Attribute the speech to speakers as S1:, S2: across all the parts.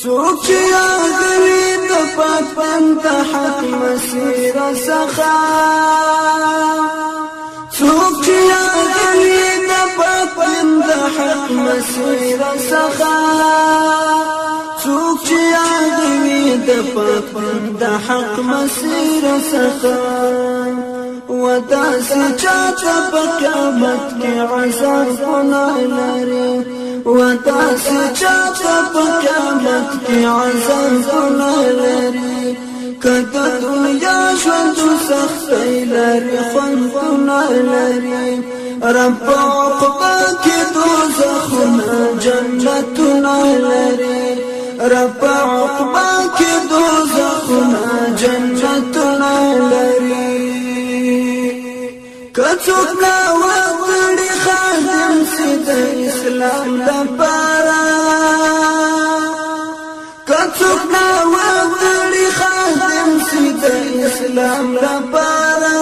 S1: څوک چې یادوي د پاک بند حق مسیر څخه څوک چې یادوي د پاک بند حق مسیر څخه څوک چې یادوي د پاک بند حق مسیر څخه وداسې چاته په قیامت کې عذابونه لري وداسې چاته په قیامت کې عذابونه لري که د دنیا ژوند سختۍ لري خوندونه لري رب په عقبه کې دوزخونه جنتونه لري رب په عقبه کې دوزخونه جنتونه لري کڅوک نا وړي خادم سي د اسلام لپاره کڅوک نا وړي خادم سي د اسلام لپاره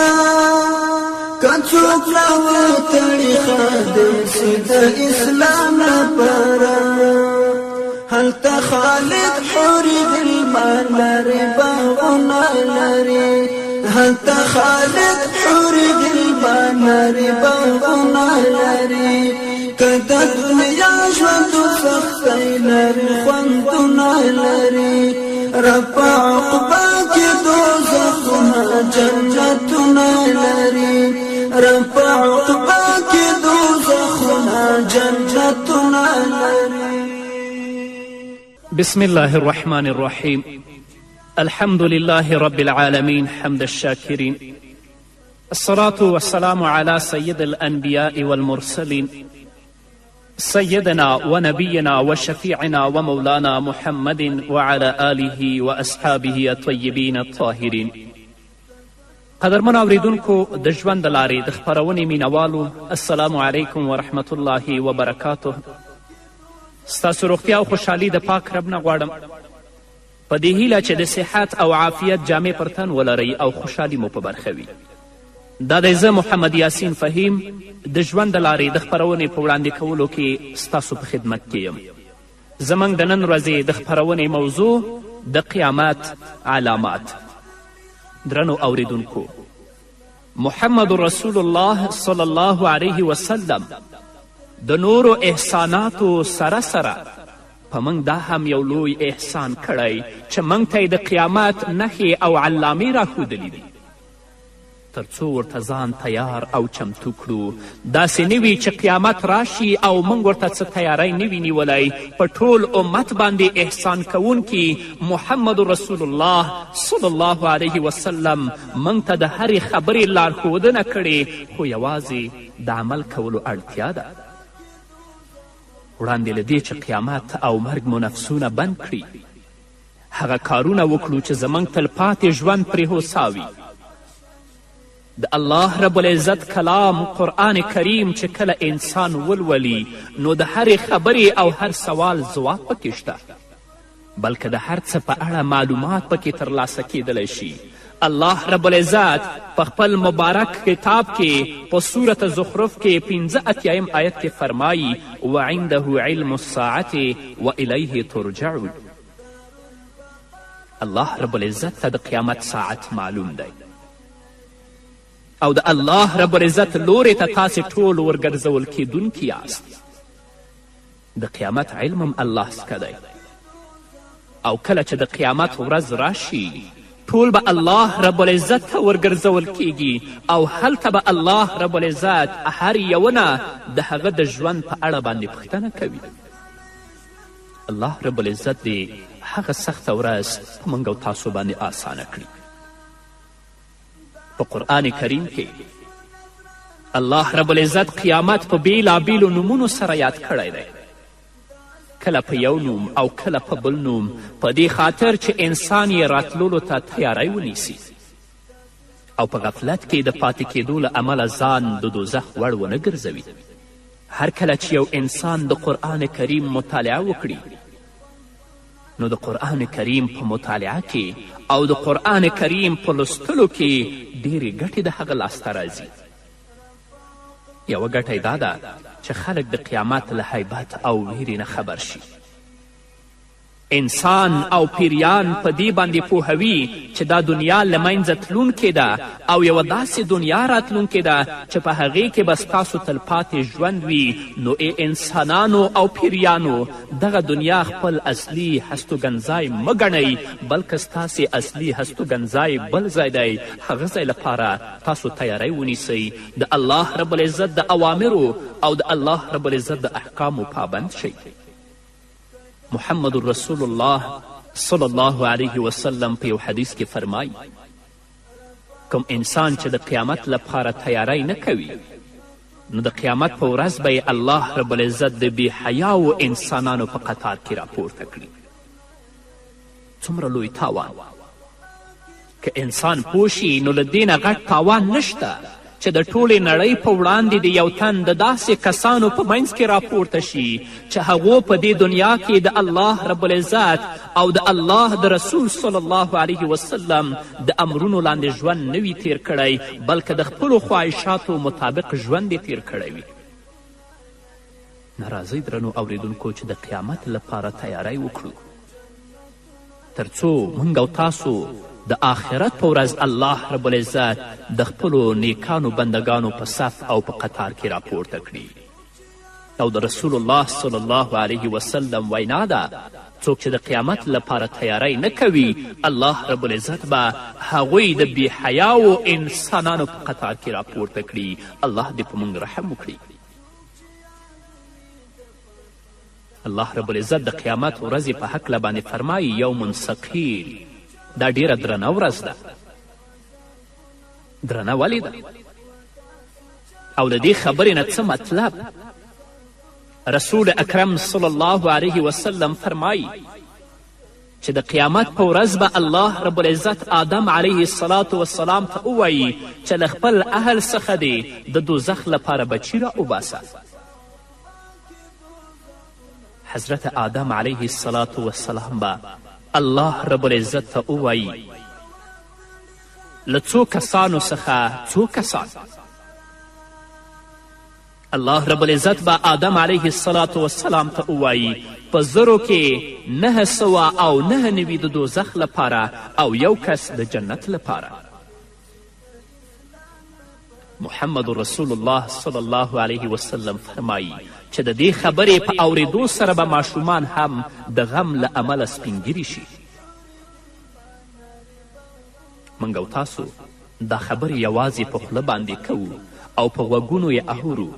S1: کڅوک نا وړي خادم سي د اسلام لپاره هل تخالد حوري بالمال رباغنا لري هل تخالد حوري بالمال رباغنا لري کدا دنیا ژوند سختۍ لري خوندونه لري رب عقبه کې دوزخونه جنتونه لري رب عقبه کې دوزخونه جنتونه لري.
S2: بسم الله الرحمن الرحيم. الحمد لله رب العالمين حمد الشاكرين. الصلاة والسلام على سيد الأنبياء والمرسلين سيدنا ونبينا وشفيعنا ومولانا محمد وعلى آله وأصحابه الطيبين الطاهرين. قدرمن اوریدونکو د ژوند د لارې د خپرونې مینوالو السلام علیکم ورحمة الله وبرکاته. ستاسو روغتیا او خوشحالي د پاک رب نه غواړم په دې هیله چې د صحت او عافیت جامې پر تن ولرئ او خوشحالي مو په برخه وي. دا دی زه محمد یاسین فهیم د ژوند د لارې د خپرونې په وړاندې کولو کې ستاسو په خدمت کې یم. زموږ د نن ورځې د خپرونې موضوع د قیامت علامات. درنو اوریدونکو، محمد رسول الله صلی الله علیه وسلم د نورو احساناتو سره سره په موږ دا هم یو لوی احسان کړی چې موږ ته د قیامت نښې او علامې راښودلي دي تر څو ورته ځان تیار او چمتو کړو. داسې نه وي چې قیامت راشي او موږ ورته څه تیاری نه وي نیولی. په ټول امت باندې احسان کوونکي محمد رسول الله صلی الله علیه وسلم موږ ته د هرې خبرې لارښودنه کړې، خو یوازې د عمل کولو اړتیا ده. وړاندې له دې چې قیامت او مرګ مو نفسونه بند کړي، هغه کارونه وکړو چې زموږ تلپاتې ژوند پرې هوسا وي. د الله رب العزت کلام قرآن کریم چې کله انسان ولولي نو د هرې خبرې او هر سوال ځواب پکې شته، بلکې د هر څه په اړه معلومات پکې ترلاسه کیدلی شي. الله رب العزت په خپل مبارک کتاب کې په سورة زخرف کې 85 آیت کې فرمایي وعنده علم الساعة والیه ترجعون. الله رب العزت ته د قیامت ساعت معلوم دی او د الله رب العزت لورې ته تاسې ټول ورګرځول کیدونکي یاست. د قیامت علم هم الله څخه دی او کله چې د قیامت ورځ راشي ټول به الله رب العزت ته ورګرځول کیږي او هلته به الله رب العزت هر یوه د هغه د ژوند په اړه باندې پوښتنه کوي. الله رب العزت دې هغه سخته ورځ په موږ او تاسو باندې آسانه کړي. په قرآن کریم کې الله رب العزت قیامت په بیلابیلو نومونو سره یاد کړی دی، کله په یو نوم او کله په بل نوم، په دې خاطر چې انسان یې راتللو ته تیاری ونیسي او په غفلت کې د پاتې کېدو له امله ځان د دوزخ وړ ونه ګرځوي. هر کله چې یو انسان د قرآن کریم مطالعه وکړي نو د قرآن کریم په مطالعه کې او د قرآن کریم په لوستلو کې ډیرې ګټې د هغه لاسته راځي. یوه ګټه دا ده چې خلک د قیامت له حیبت او ویرې نه خبر شي. انسان او پیریان په دې باندې پوهوي چې دا دنیا له منځه تلونکې ده او یوه داسې دنیا راتلونکې ده چې په هغې کې به ستاسو تلپاتې ژوند وي. نو انسانانو او پیریانو دغه دنیا خپل اصلي هستوګنځای مه ګڼئ، بلکې ستاسې اصلي هستوګنځای بل ځای دی. هغه ځای لپاره تاسو تیاری ونیسئ، د الله رب العزت د اوامرو او د الله رب العزت د احکامو پابند شئ. محمد رسول الله صلی الله علیه وسلم په یو حدیث کې فرمایي کوم انسان چې د قیامت لپاره تیاری نه کوي نو د قیامت په ورځ به یې الله رب العزت د بې حیاو انسانانو په قطار کې راپورته کړي. څومره لوی تاوان! که انسان پوه شي نو له دې نه غټ تاوان نشته چې د ټولې نړۍ په وړاندې د یو تن د داسې کسانو په منځ کې راپورته شي چې هغو په دې دنیا کې د الله رب العزت او د الله د رسول صلی الله علیه وسلم د امرونو لاندې ژوند نه وي تیر کړی، بلکې د خپلو خواهشاتو مطابق ژوند یې تیر کړی وي. ناراضئ درنو اوریدونکو چې د قیامت لپاره تیاری وکړو تر څو موږ او تاسو د آخرت په ورځ الله رب العزت د خپلو نیکانو بندگانو په صف او په قطار کې راپورته کړي. او د رسول الله صلی الله علیه وسلم وینا ده څوک چې د قیامت لپاره تیاری نه کوي الله رب العزت به هغوی د بې حیاو انسانانو په قطار کې راپورته کړي. الله دې په موږ رحم وکړي. الله رب العزت د قیامت ورځې په هکله باندې فرمایي یوم ثقیل، دا ډیره درنه ورځ ده. درنه ولې ده؟ او د دې خبرې نه څه مطلب؟ رسول اکرم صلی الله علیه وسلم فرمایي چې د قیامت په ورځ به الله رب العزت آدم علیه الصلاة والسلام ته ووایي چې له خپل اهل څخه دې د دوزخ لپاره بچي را وباسه. حضرت آدم علیه الصلاة والسلام به الله رب العزت ته ووایي له څو کسانو څخه څو کسان؟ الله رب العزت به آدم علیه الصلاة والسلام ته ووایي په زرو کې 999 د دوزخ لپاره او یو کس د جنت لپاره. محمد رسول الله صلی الله علیه وسلم فرمایي چې د دې خبرې په اورېدو سره به ماشومان هم د غم له امله سپینګیري شي. موږ او تاسو دا خبرې یوازې په خوله باندې کوو او په غوږونو یې اورو.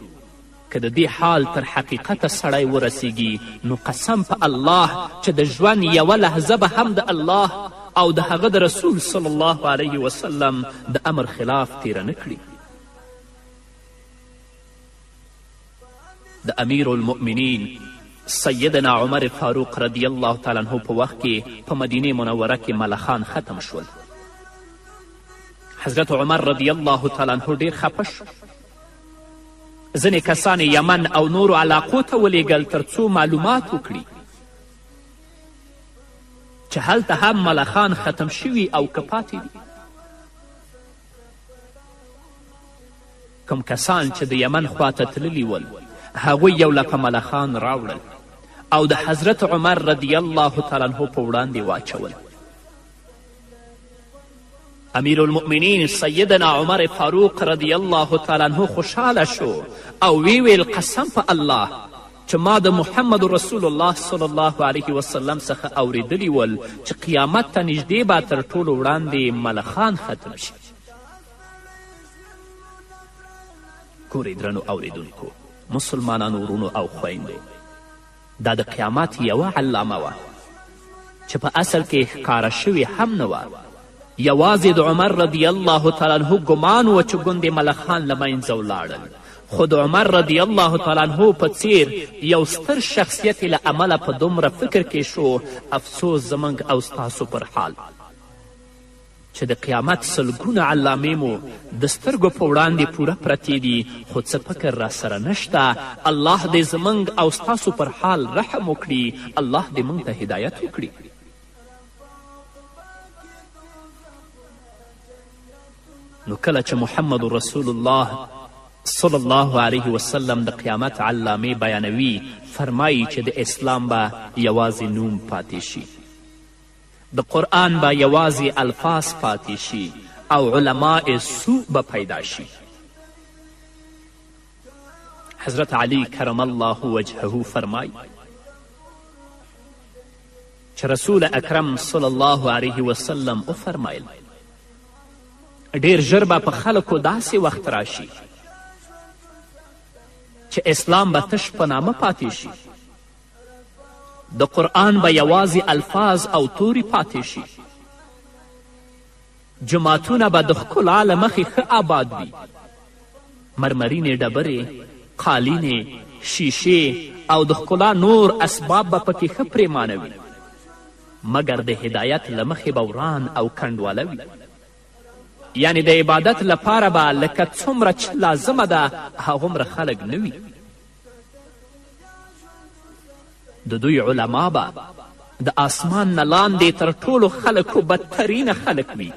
S2: که د دې حال تر حقیقته سړی ورسیږي نو قسم په الله چې د ژوند یوه لحظه به هم د الله او د هغه د رسول صلی الله علیه وسلم د امر خلاف تیره نه کړي. د امیر المؤمنین سیدنا عمر فاروق رضی الله تعالی عنه په وخت کې په مدینه منوره کې ملخان ختم شول. حضرت عمر رضی الله تعالی عنه ډیر خفه شو. ځینې کسان یمن او نورو علاقو ته ولیږل تر څو معلومات وکړي چې هلته هم ملخان ختم شوي او که پاتې دي. کوم کسان چې د یمن خواته تللي ول هغوی یو لپه ملخان راوړل او د حضرت عمر رضی الله تعالی عنه په وړاندې واچول. امیر المؤمنین سیدنا عمر فاروق رضی الله تعالی عنه خوشحاله شو او ویل قسم په الله چې ما د محمد رسول الله صلی الله علیه وسلم څخه اوریدلی ول چې قیامت ته نږدې به تر ټولو وړاندې ملخان ختم شي. ګورئ درنو اوریدونکو مسلمانانو ورونو او خویندو، دا د قیامت یوه علامه وه چې په اصل کې ښکاره شوې هم نه وه. یوازې د عمر رضی الله تعالی عنه ګمان و چې ګوندې ملخان له منځه ولاړل، خو د عمر رضی الله تعالی عنه په څیر یو ستر شخصیت له امله په دومره فکر کې شو. افسوس زموږ او ستاسو پر حال چې د قیامت سلګونه علامې مو د سترګو په وړاندې پوره پرتې دي، خو څه فکر راسره نشته. الله دې زموږ او ستاسو پر حال رحم وکړي. الله دې موږ ته هدایت وکړي. نو کله چې محمد رسول الله صلی الله علیه وسلم د قیامت علامې بیانوي، فرمایي چې د اسلام به یوازې نوم پاتې شي، د قرآن به یوازې الفاظ پاتې شي او علماء سوء به پیدا شي. حضرت علی کرم الله وجهه فرمایي چې رسول اکرم صلی الله علیه وسلم وفرمایل ډیر ژر به په خلکو داسې وخت راشي چې اسلام به تش په نامه پاتې شي، د قرآن به یوازې الفاظ او توري پاتې شي، جماعتونه به د ښکلا له مخې ښه آباد وي، مرمرینې ډبرې، قالینې، شیشې او د ښکلا نور اسباب به پکې ښه پرېمانه وي، مګر د هدایت له مخې به وران او کنډواله وي. یعنی د عبادت لپاره به لکه څومره چې لازمه ده هغومره خلک نه وي. د دوی علما به د آسمان نه لاندې تر ټولو خلکو بدترینه خلک وي.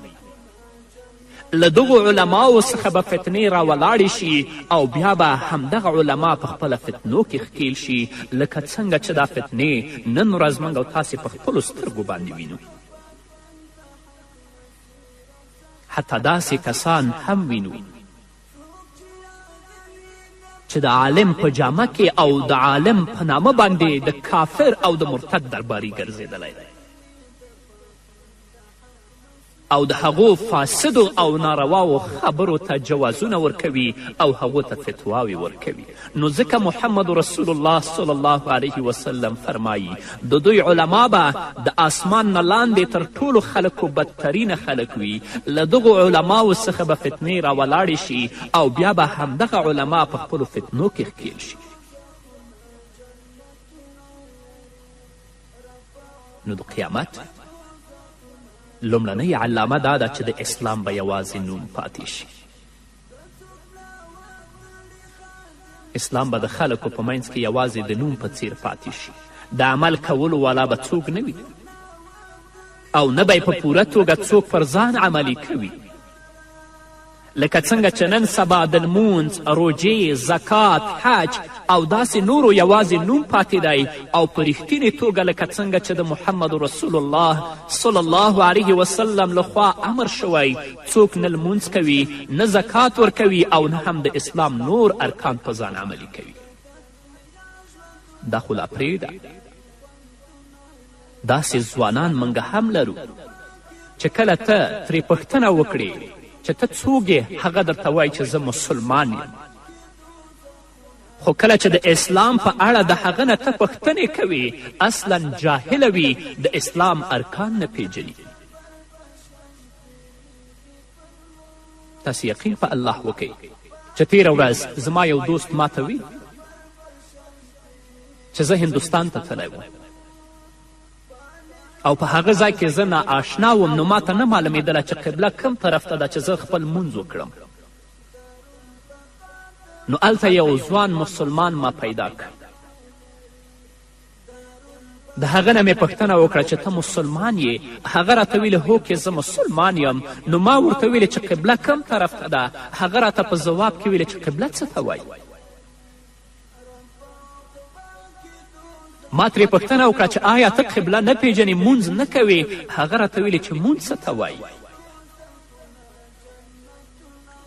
S2: له دغو علماو څخه به فتنې راولاړې شي او بیا به همدغه علما په خپله فتنو کې ښکیل شي، لکه څنګه چې دا فتنې نن ورځ موږ او تاسې په خپلو سترګو باندې وینو. حتی داسې کسان هم وینو چې د عالم په جامه کې او د عالم په نامه باندې د کافر او د مرتد درباري ګرځېدلی دی او د هغو فاسدو او نارواو خبرو ته جوازونه ورکوي او هغو ته فتواوې ورکوي. نو ځکه محمد رسول الله صلی الله علیه وسلم فرمایي د دوی علما به د آسمان نه لاندې تر ټولو خلکو بدترینه خلک وي، له دغو علماو څخه به فتنې راولاړې شي او بیا به همدغه علما په خپلو فتنو کې ښکیل شي. نو د قیامت لومړنۍ علامه دا ده چې د اسلام به یوازې نوم پاتې شي. اسلام به د خلکو په منځ کې یوازې د نوم په څیر پاتې شي، د عمل کولو والا به څوک نه وي او نه به په پوره توګه څوک پر ځان عملي کوي، لکه څنګه چې نن سبا د لمونځ، روژې، زکات، حج او داسې نورو یوازې نوم پاتې دی او په رښتینې توګه لکه څنګه چې د محمد رسول الله صلی الله علیه وسلم لخوا امر شوی څوک نه لمونځ کوي، نه زکات ورکوي او نه هم د اسلام نور ارکان په ځان عملي کوي. دا خو لا پرېږده، داسې ځوانان موږ هم لرو چې کله ته ترې پوښتنه وکړې چې ته څوک یې، هغه درته وایي چې زه مسلمان یم، خو کله چې د اسلام په اړه د هغه نه ته پوښتنې کوې اصلا جاهله وي، د اسلام ارکان نه پیژني. تاسې یقین په الله وکئ چې تېره ورځ زما یو دوست ماته وی چې زه هندوستان ته تللی وم او په هغه ځای کې زه ناآشنا وم، نو ماته نه معلومېدله چې قبله کم طرف ته ده چې زه خپل لمونځ وکړم. نو هلته یو ځوان مسلمان ما پیدا کړ، د هغه نه مې پوښتنه وکړه چې ته مسلمان یې؟ هغه راته ویلې هو که زه مسلمان یم. نو ما ورته ویلې چې قبله کم طرف ته ده؟ هغه راته په ځواب کې ویلې چې قبله څه ته وایي؟ ما ترې پوښتنه وکړه چې آیا ته قبله نه پیژنې، مونځ نه کوې؟ هغه راته ویلې چې مونځ څه ته وایي؟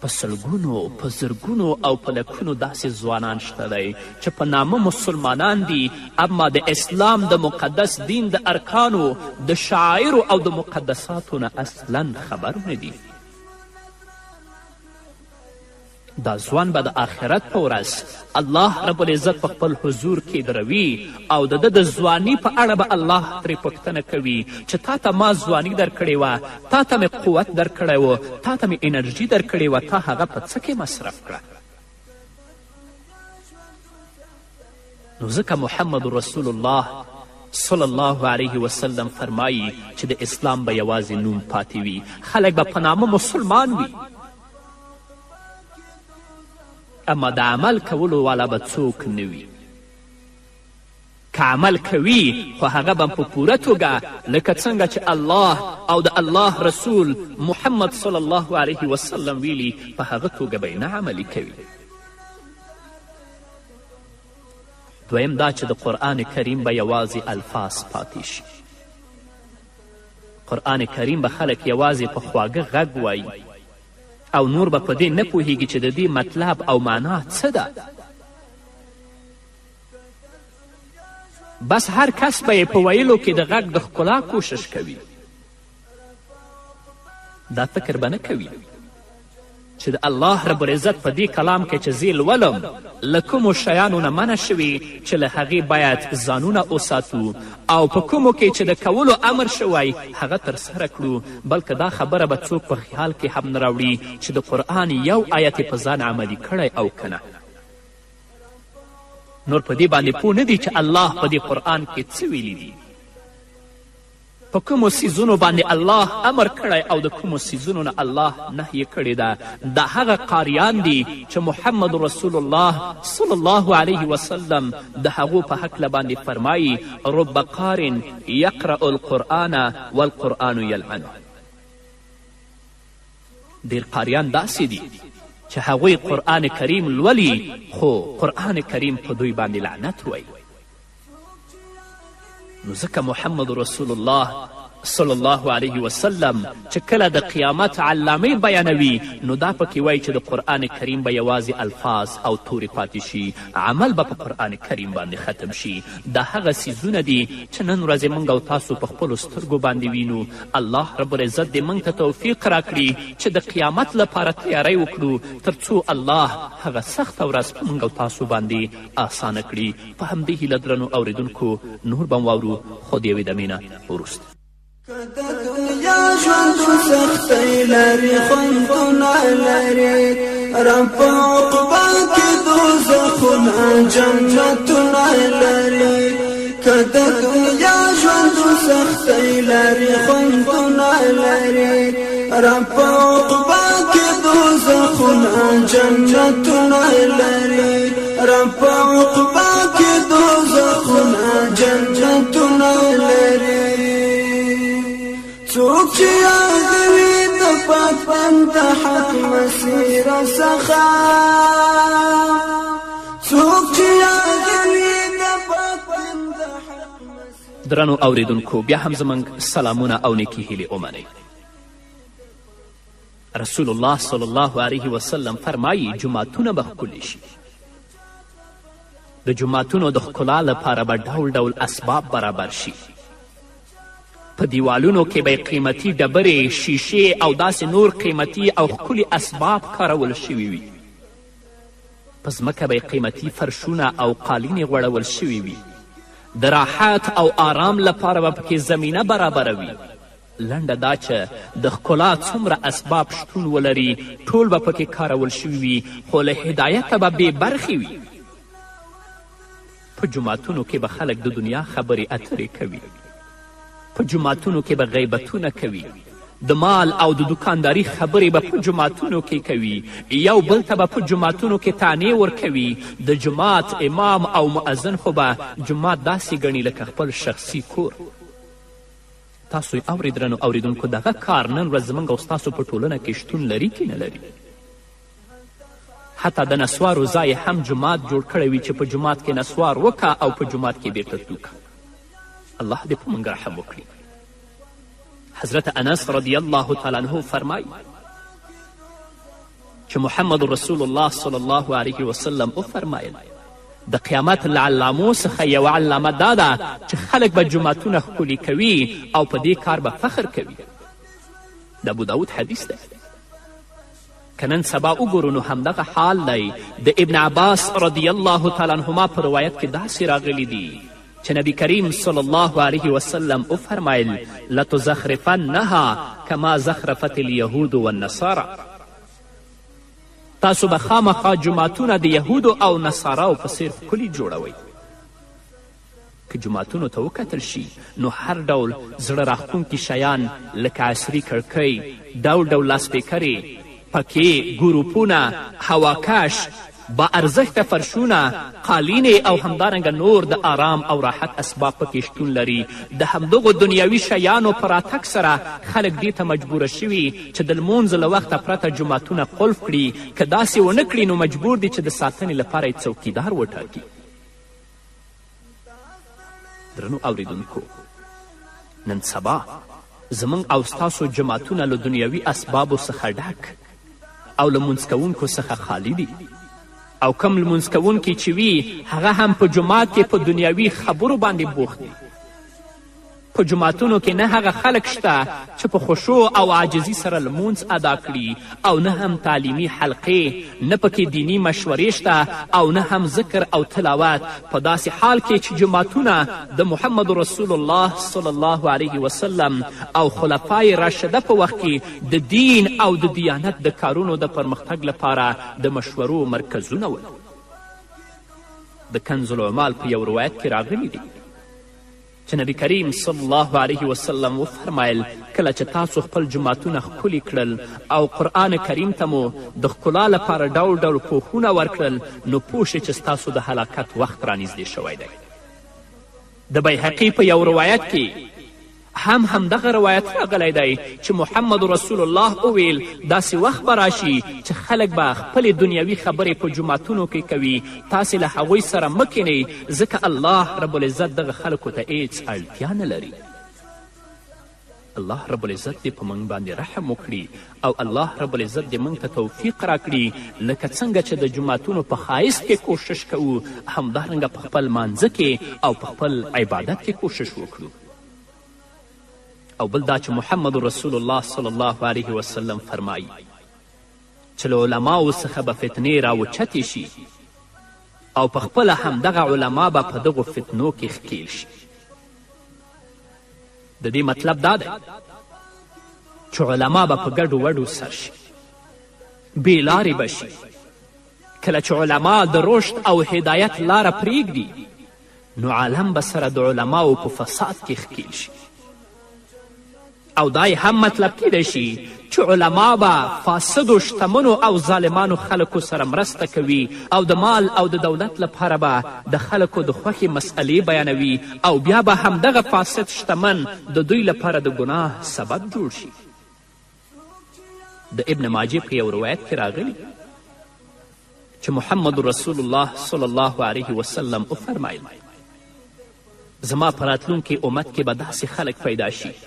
S2: په سلګونو، په زرګونو او په لکونو داسې ځوانان شته دی چې په نامه مسلمانان دي، اما د اسلام د مقدس دین د ارکانو، د شعایرو او د مقدساتو نه اصلا خبر نه دي. دا ځوان به د آخرت په ورځ الله رب العزت په خپل حضور کې دروي او د ده د ځواني په اړه به الله ترې پوښتنه کوي چې تا ته ما ځواني درکړې وه، تا ته مې قوت درکړی و، تا ته مې انرژي درکړې وه، تا هغه په څه کې مصرف کړه؟ نو ځکه محمد رسول الله صلی الله علیه وسلم فرمایي چې د اسلام به یوازې نوم پاتې وي، خلک به په نامه مسلمان وي، اما د عمل کولو والا به څوک نه وي. که عمل کوي خو هغه به په پوره توګه لکه څنګه چې الله او د الله رسول محمد صلی الله علیه وسلم ویلي په هغه توګه به یې نه عملي کوي. دویم دا چې د قرآن کریم به یوازې الفاظ پاتې شي. قرآن کریم به خلک یوازې په خواږه غږ وایي او نور به په دې نه پوهیږي چې د دې مطلب او معنا څه ده. بس هر کس به یې په ویلو کې د غږ د ښکلا کوشش کوي. دا فکر به نه کوي چې د الله رب العزت په دې کلام کې چې زه لولم له کومو شیانو نه منع شوي چې له هغې باید ځانونه وساتو او په کومو کې چې د کولو امر شوی هغه ترسره کړو، بلکې دا خبره به څوک په خیال کې هم نه راوړي چې د قرآن یو آیت یې په ځان عملي کړی او که نه. نور په دې باندې پوه نه دي چې الله په دې قرآن کې څه ویلي دي، په کومو څیزونو باندې الله امر کړی او د کومو څیزونو نه الله نهیې کړې ده. دا هغه قاریان دي چې محمد رسول الله صلی الله علیه وسلم د هغو په هکله باندې فرمایي رب قار یقرأ القرآن والقرآن یلعنه. ډېر قاریان داسې دي چې هغوی قرآن کریم لولي خو قرآن کریم په دوی باندې لعنت وایي. نو ځکه محمد رسول الله صلی الله علیه وسلم چې کله د قیامت علامې بیانوي نو دا پکې وایي چې د قرآن کریم به یوازې الفاظ او تورې پاتې شي، عمل به په قرآن کریم باندې ختم شي. دا هغه څیزونه دي چې نن ورځې موږ او تاسو په خپلو سترګو باندې وینو. الله رب العزت دې موږ ته توفیق راکړي چې د قیامت لپاره تیاری وکړو تر څو الله هغه سخته ورځ په موږ او تاسو باندې اسانه کړي. په همدې هیله درنو اوریدونکو نور به واورو خو د یوې دمې نه وروسته.
S1: که د دنیا ژوند سختۍ لري خوندونه لري رب په عقبا کې دوزخونه جنتونه لري. که د دنیا ژوند سختۍ لري خوندونه لري رب په عقبا کې دوزخونه جنتونه لري. رب په عقبا کې دوزخونه جنتونه لري. څوک چې یادوي د پاک بنده حق مسیر څخه، څوک چې یادوي د پاک بنده حق مسیر.
S2: درنو اوریدونکو بیا هم زموږ سلامونه او نیکې هیلې ومنئ. رسول الله صلی الله علیه وسلم فرمایي جوماتونه به ښکلي شي. د جوماتونو د ښکلا لپاره به ډول ډول اسباب برابر شي. په دیوالونو کې به قیمتي ډبرې، شیشې او داسې نور قیمتي او ښکلي اسباب کارول شوي وي. په ځمکه به قیمتي فرشونه او قالینې غوړول شوي وي. د راحت او آرام لپاره به پکې زمینه برابره وي. لنډه دا چې د ښکلا څومره اسباب شتون ولري ټول به پکې کارول شوي وي، خو له هدایته به بې برخې وي. په جوماتونو کې به خلک د دنیا خبرې اترې کوي. په جوماتونو کې به غیبتونه کوي. د مال او د دکانداري خبرې به په جوماتونو کې کوي. یو بل ته به په جوماتونو کې طعنې ورکوي. د جومات امام او مؤذن خو به جومات داسې ګڼي لکه خپل شخصي کور. تاسو یې اورئ درنو اوریدونکو دغه کار نن ورځ زموږ او ستاسو په ټولنه کې شتون لري که نه لري. حتی د نسوارو ځای هم جومات جوړ کړی وي چې په جومات کې نسوار وکه او په جومات کې بیرته تلوکه. الله دې په موږ رحم وکړي. حضرت انس رضی الله تعالی عنه فرمایي چې محمد رسول الله صلی الله علیه وسلم وفرمایل د قیامت له علامو څخه یوه علامه دا ده چې خلک به جوماتونه ښکلي کوي او په دې کار به فخر کوي. د ابوداود حدیث ده. که نن سبا وګورو نو همدغه حال دی. د ابن عباس رضی الله تعالی عنهما په روایت کې داسې راغلی دي چې نبی کریم صلی الله علیه وسلم وفرمایل لتزخرفنها کما زخرفت الیهود والنصارى. تاسو به خامخا جوماتونه د یهودو او نصاراو په څیر ښکلي جوړوئ. که جوماتونو ته وکتل شي نو هر ډول زړه راښکونکي شیان لکه عصري کړکۍ، ډول ډول لاسپیکرې، پکې ګروپونه، هواکش، با ارزښته فرشونه، قالینې او همدارنګه نور د آرام او راحت اسباب پکې شتون لري. د همدغو دنیوي شیانو په راتګ سره خلک دې ته مجبوره شوي چې د لمونځ له وخته پرته جوماتونه قلف کړي. که داسې ونه کړي نو مجبور دي چې د ساتنې لپاره یې څوکیدار وټاکي. درنو اوریدونکو، نن سبا زموږ او ستاسو جماعتونه له دنیوي اسبابو څخه ډک او له لمونځ کوونکو څخه خالی دي، او کم لمونځ کوونکي چې وي هغه هم په جومات کې په دنیوي خبرو باندې بوخت دي. په جوماتونو کې نه هغه خلک شته چې په خشوع او عاجزي سره لمونځ ادا کړي، او نه هم تعلیمي حلقې، نه پکې دینی مشورې شته، او نه هم ذکر او تلاوت، په داسې حال کې چې جوماتونه د محمد رسول الله صلی الله علیه وسلم او خلفای راشده په وخت کې د دین او د دیانت د کارونو د پرمختګ لپاره د مشورو مرکزونه ول. د کنز العمال په یو روایت کې راغلی دی چې نبی کریم صلی الله علیه وسلم وفرمایل کله چې تاسو خپل جوماتونه ښکلي کړل او قرآن کریم ته مو د ښکلا لپاره ډول ډول پوښونه ورکړل، نو پوه شئ چې ستاسو د هلاکت وخت رانږدې شوی دی. د بیهقي په یو روایت کې همدغه روایت راغلی دی چې محمد رسول الله وویل داسې وخت به راشي چې خلک به خپلې دنیوي خبرې په جوماتونو کې کوي، تاسې له هغوی سره مه کینئ، ځکه الله رب العزت دغه خلکو ته هیڅ اړتیا نه لري. الله رب العزت دې په موږ باندې رحم وکړي، او الله رب العزت دې موږ ته توفیق راکړي لکه څنګه چې د جوماتونو په ښایست کې کوشش کوو، همدارنګه په خپل مانځه کې او په خپل عبادت کې کوشش وکړو. او بل دا چې محمد رسول الله صلی الله علیه وسلم فرمایي چې له علماو څخه به فتنې راوچتې شي، او په خپله همدغه علما به په دغو فتنو کې ښکیل شي. د دې مطلب دا دی چې علما به په ګډو وډو سر شي، بې لارې به شي. کله چې علما د رشد او هدایت لاره پرېږدي، نو عالم به سره د علماو په فساد کې ښکیل شي. او دا هم مطلب کیدی شي چې علما به فاسدو شتمنو او ظالمانو خلکو سره مرسته کوي، او د مال او د دولت لپاره به د خلکو د خوښې مسئلې بیانوي، او بیا به همدغه فاسد شتمن د دوی لپاره د ګناه سبب جوړ شي. د ابن ماجه په یو روایت کې راغلی چې محمد رسول الله صلی الله علیه وسلم وفرمایل زما په راتلونکي امت کې به داسې خلک پیدا شي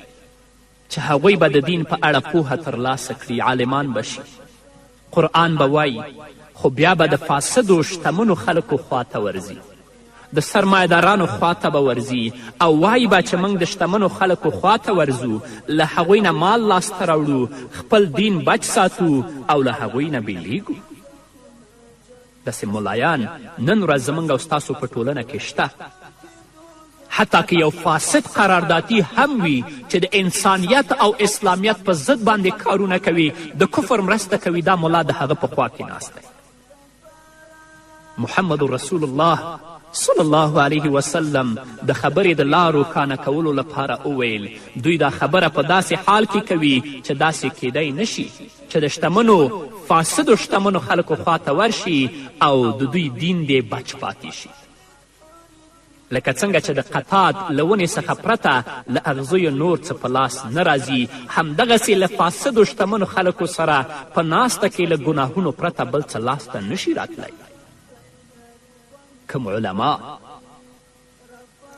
S2: چې هغوی به د دین په اړه پوهه ترلاسه کړي، عالمان به شي، قرآن به وایي، خو بیا به د فاسدو شتمنو خلکو خواته ورځي، د سرمایهدارانو خواته به ورځي، او وایي به چې موږ د شتمنو خلکو خواته ورځو، له هغوی نه مال لاسته راوړو، خپل دین بچ ساتو او له هغوی نه بیلیږو. داسې ملایان نن ورځ زموږ او ستاسو په ټولنه کې شته، حتی که یو فاسد قراردادي هم وي چې د انسانیت او اسلامیت په ضد باندې کارونه کوي، د کفر مرسته کوي، دا ملا د هغه په خوا کې ناست دی. محمد رسول الله صلی الله علیه وسلم د خبرې د لا روښانه کولو لپاره وویل دوی دا خبره په داسې حال کې کوي چې داسې کیدی نشي چې د شتمنو فاسدو شتمنو خلکو خواته ورشي او د دوی دین دې بچ پاتې شي. لکه څنګه چې د قطاد له ونې څخه پرته له اغزیو نور څه په لاس نه راځي، همدغسې له فاسدو شتمنو خلکو سره په ناسته کې له ګناهونو پرته بل څه لاسته نشي راتلی. کوم علما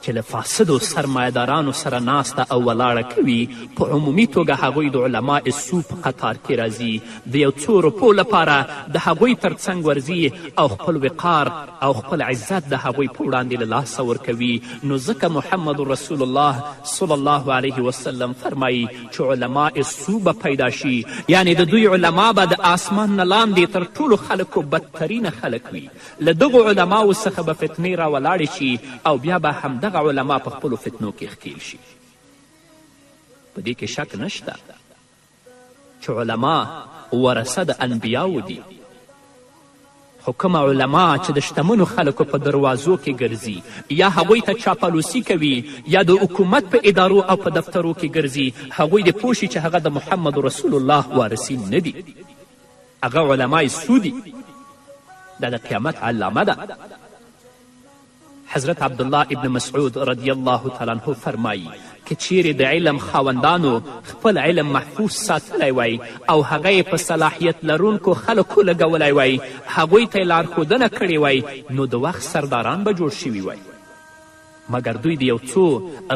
S2: چې له فاسدو سرمایهدارانو سره ناسته او ولاړه کوي، په عمومي توګه هغوی د علماء سو په قطار کې راځي، د یو څو روپو لپاره د هغوی تر څنګ ورځي او خپل وقار او خپل عزت د هغوی په وړاندې له لاسه ورکوي. نو ځکه محمد رسول الله صلی الله علیه وسلم فرمایي چې علماء سو به پیدا شي، یعنی د دوی علما به د آسمان نه لاندې تر ټولو خلکو بدترینه خلک وي. له دغو علماو څخه به فتنې راولاړې شي او بیا به همدغه علما په خپلو فتنو کې ښکیل شي. په دې کې شک نشته چې علما ورثه د انبیاو دي، خو کومه علما چې د شتمنو خلکو په دروازو کې ګرځي، یا هغوی ته چاپلوسي کوي، یا د حکومت په ادارو او په دفترو کې ګرځي، هغوی دې پوه شي چې هغه د محمد رسول الله وارثین نه دي، هغه علمای سو دي. دا د قیامت علامه ده. حضرت عبدالله ابن مسعود رضی الله تعالی عنه فرمایي که چیرې د علم خاوندانو خپل علم محفوظ ساتلی وی او هغه یې په صلاحیت لرونکو خلکو لګولی وی، هغوی ته یې لارښودنه کړې وی، نو د وخت سرداران به جوړ شوي وی. مګر دوی د یو څو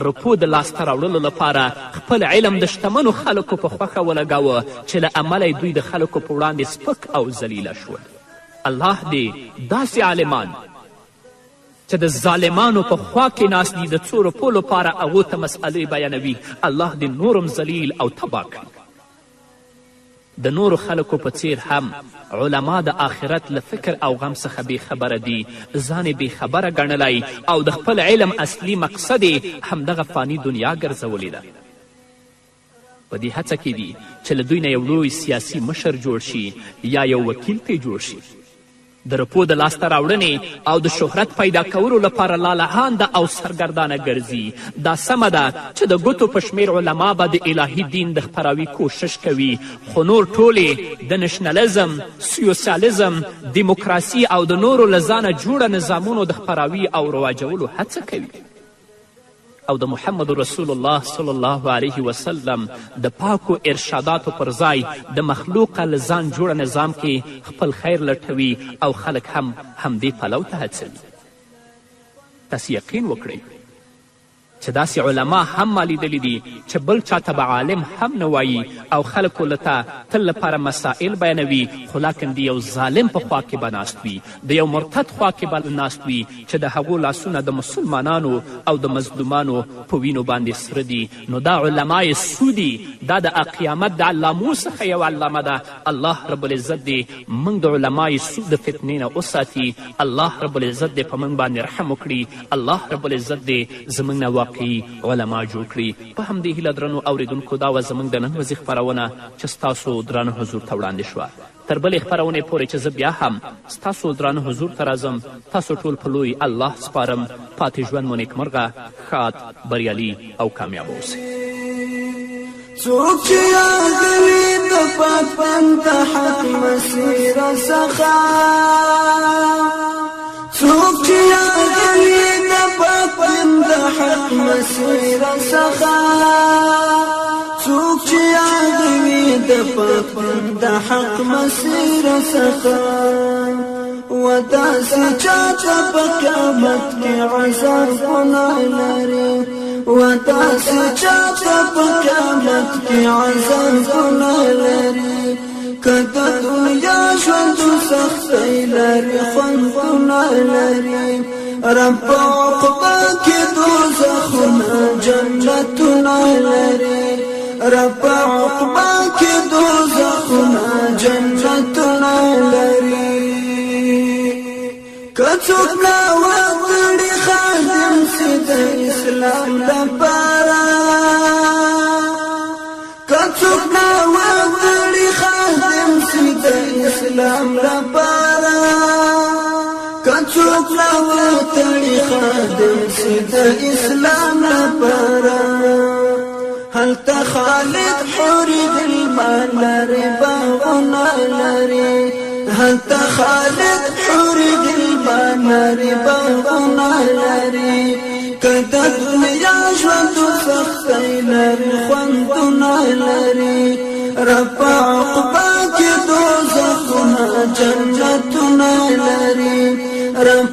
S2: روپو د لاسته راوړلو لپاره خپل علم د شتمنو خلکو په خوښه ولګاوه چې له امله دوی د خلکو په وړاندې سپک او ذلیله شول. الله دې داسې عالمان چې د ظالمانو په خوا کې ناست دي د څو روپو لپاره هغو ته مسئلې بیانوي، الله دې نورم ذلیل او تباه کړي. د نورو خلکو په څیر هم علما د آخرت له فکر او غم څخه بې خبره دي، ځان یې بې خبره ګڼلی او د خپل علم اصلي مقصد یې همدغه فاني دنیا ګرځولې ده. په دې هڅه کې دي چې له دوی نه یو لوی سیاسي مشر جوړ شي یا یو وکیل پرې جوړ شي. د رپو د لاسته راوړنې او د شهرت پیدا کولو لپاره لالهانده او سرګردانه ګرځي. دا سمه ده چې د ګوتو په شمېر علما به د الهي دین د خپراوي کوشش کوي، خو نور ټولې د نشنلیزم، سوسیالیزم، دیموکراسي او د نورو له ځانه جوړه نظامونو د خپراوي او رواجولو هڅه کوي. او د محمد رسول الله صلی الله علیه وسلم د پاکو ارشاداتو پر ځای د مخلوقه له ځان جوړه نظام کې خپل خیر لټوي او خلک هم همدې پلو ته هڅوي. تاسې یقین وکړئ چې داسې علما هم ما لیدلی دي چې بل چاته به عالم هم نه وایي او خلکو لته تل لپاره مسائل بیانوي، خو لاکن د یو ظالم په خوا کې به ناست وي، د یو مرتد خوا کې به ناست وي چې د هغو لاسونه د مسلمانانو او د مظلومانو په وینو باندې سره دي. نو دا علمای سودي، دا د قیامت د علامو څخه یو علامه ده. الله رب العزت دې موږ د علمای سود د فتنې نه وساتي. الله رب العزت دې په موږ باندې رحم وکړي. الله رب العزت دې زموږ نه واقعي علما جوړ کړي. په همدې هیله درنو اوریدونکو دا وه زموږ د نن ورځې خپرونه چې ستاسو درانه حضور ته وړاندې شوه. تر بلې خپرونې پورې چې زه بیا هم ستاسو درانه حضور ته راځم، تاسو ټول په لوی الله سپارم. پاتې ژوند مو نیکمرغه، ښاد، بریالي او کامیاب اوسئ.
S1: څوک چې یادوي د پاک بنده حق مسیره څخه، څوک چې یادوي د پاک بنده حق مسیره څخه، څوک چې یادوي د پاک بنده حق مسیره څخه، و داسې چاته په قیامت کې عذابونه لري، و داسې چاته په قیامت کې عذابونه لري. که د دنیا ژوند سختۍ لري خوندونه لري، رب عقبه کې دوزخونه جنتونه لري، رب عقبه کې دوزخونه جنتونه لري. که څوک ناوړي خادم سي د اسلام لپاره، که څوک ناوړي خادم سي د اسلام لپاره، که څوک ناوړي خادم سي د اسلام لپاره، هلته خالد حوري غلمان لري باغونه لري، هلته خالد حوري غلمان لري باغونه لري. که د دنیا ژوند سختۍ لري خوندونه لري، رب عقبه کې دوزخونه جنتونه لري، رب